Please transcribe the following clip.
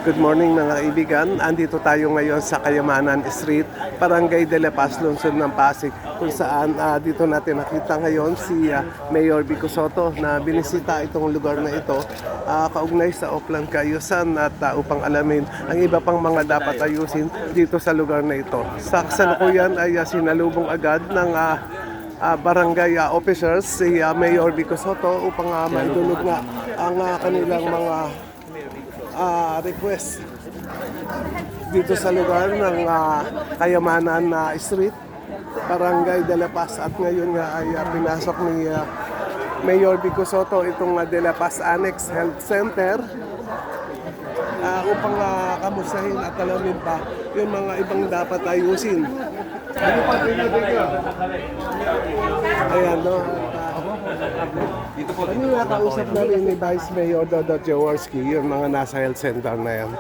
Good morning mga kaibigan. Andito tayo ngayon sa Kayamanan Street, Barangay de la Paz, lungsod ng Pasig, kung saan dito natin nakita ngayon si Mayor Vico Sotto na binisita itong lugar na ito kaugnay sa Oplan Kaayusan at upang alamin ang iba pang mga dapat ayusin dito sa lugar na ito. Sa kasalukuyan ay sinalubong agad ng barangay officers si Mayor Vico Sotto upang maidulog nga ang kanilang mga request dito sa lugar ng Kayamanan Street, Barangay de la Paz. At ngayon nga ay pinasok ni Mayor Vico Sotto itong de la Paz Annex Health Center upang kamustahin at alamin pa yung mga ibang dapat ayusin. Ayan, no? Ano yung nakausap namin ni Vice Mayor Dodot Jaworski, yung mga nasa health center na yan?